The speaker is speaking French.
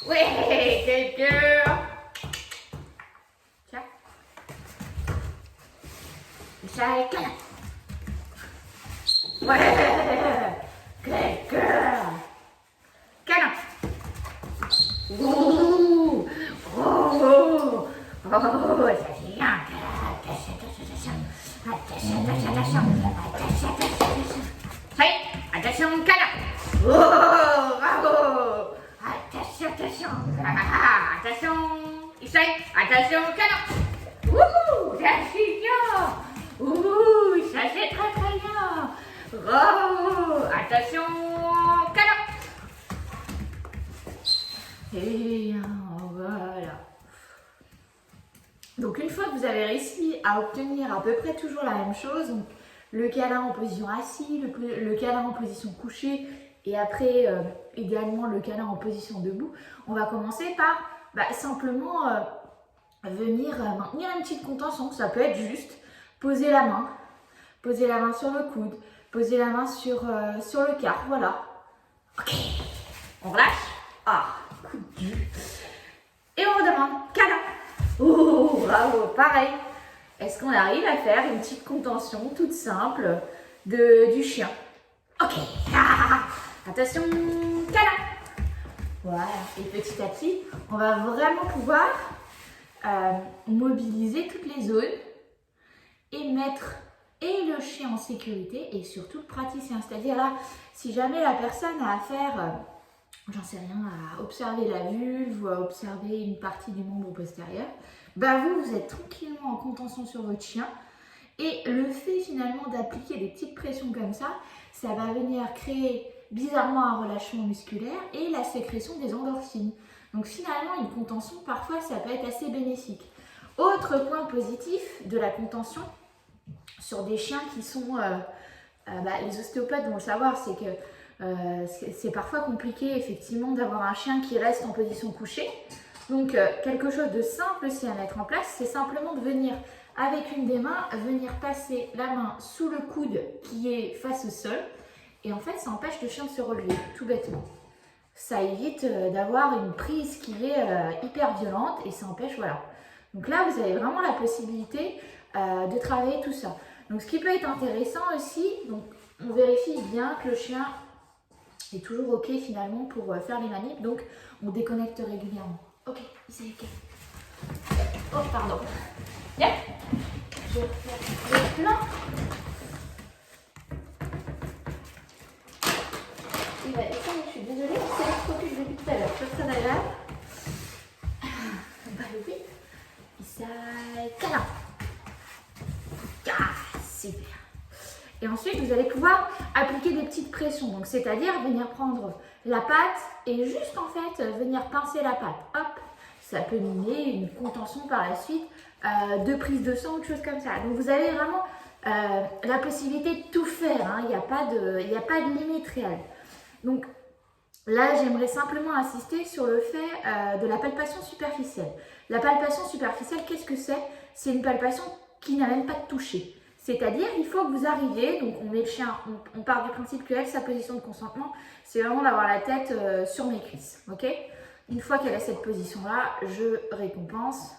Ouais, quel cœur. Tiens. Ça est câlin. Ouais, quel cœur. Câlin. Ouh. Oh, oh, oh, ça c'est bien. Attention, câlin. Oh, bravo. Attention. Attention. Essaye. Attention, câlin. Ouh, ça c'est bien. Ouh, ça c'est très très bien. Bravo. Attention, câlin. Et voilà. Donc une fois que vous avez réussi à obtenir à peu près toujours la même chose, donc le câlin en position assis, le câlin en position couchée et après idéalement le câlin en position debout, on va commencer par simplement venir maintenir une petite contention. Ça peut être juste poser la main sur le coude, poser la main sur le quart, voilà. Ok, on relâche. Ah, coup de jus. Et on redemande câlin. Oh, bravo, pareil. Est-ce qu'on arrive à faire une petite contention toute simple du chien? Ok. Attention, câlin. Voilà. Et petit à petit, on va vraiment pouvoir mobiliser toutes les zones et mettre et le chien en sécurité et surtout le praticien. C'est-à-dire là, si jamais la personne a affaire, j'en sais rien, à observer la vulve ou à observer une partie du membre postérieur, vous êtes tranquillement en contention sur votre chien et le fait finalement d'appliquer des petites pressions comme ça va venir créer bizarrement un relâchement musculaire et la sécrétion des endorphines. Donc finalement, une contention, parfois, ça peut être assez bénéfique. Autre point positif de la contention sur des chiens qui sont... les ostéopathes vont le savoir, c'est que c'est parfois compliqué effectivement d'avoir un chien qui reste en position couchée. Donc quelque chose de simple aussi à mettre en place, c'est simplement de venir avec une des mains, venir passer la main sous le coude qui est face au sol. Et en fait, ça empêche le chien de se relever, tout bêtement. Ça évite d'avoir une prise qui est hyper violente et ça empêche, voilà. Donc là, vous avez vraiment la possibilité de travailler tout ça. Donc ce qui peut être intéressant aussi, donc on vérifie bien que le chien est toujours OK finalement pour faire les manips. Donc on déconnecte régulièrement. OK, c'est OK. Oh, pardon. Viens. Je vais faire le plan. Il va descendre, je suis désolée, c'est l'électrocute depuis tout à l'heure. Personne agréable. Oui. Ça câlin. Ah, super. Et ensuite, vous allez pouvoir appliquer des petites pressions. Donc, c'est-à-dire venir prendre la patte et juste en fait venir pincer la patte. Hop, ça peut miner une contention par la suite de prise de sang ou de choses comme ça. Donc, vous avez vraiment la possibilité de tout faire. Hein. Il n'y a pas de limite réelle. Donc, là, j'aimerais simplement insister sur le fait de la palpation superficielle. La palpation superficielle, qu'est-ce que c'est? C'est une palpation qui n'a même pas de toucher. C'est-à-dire, il faut que vous arriviez, donc on met le chien, on part du principe qu'elle, sa position de consentement, c'est vraiment d'avoir la tête sur mes cuisses, ok? Une fois qu'elle a cette position-là, je récompense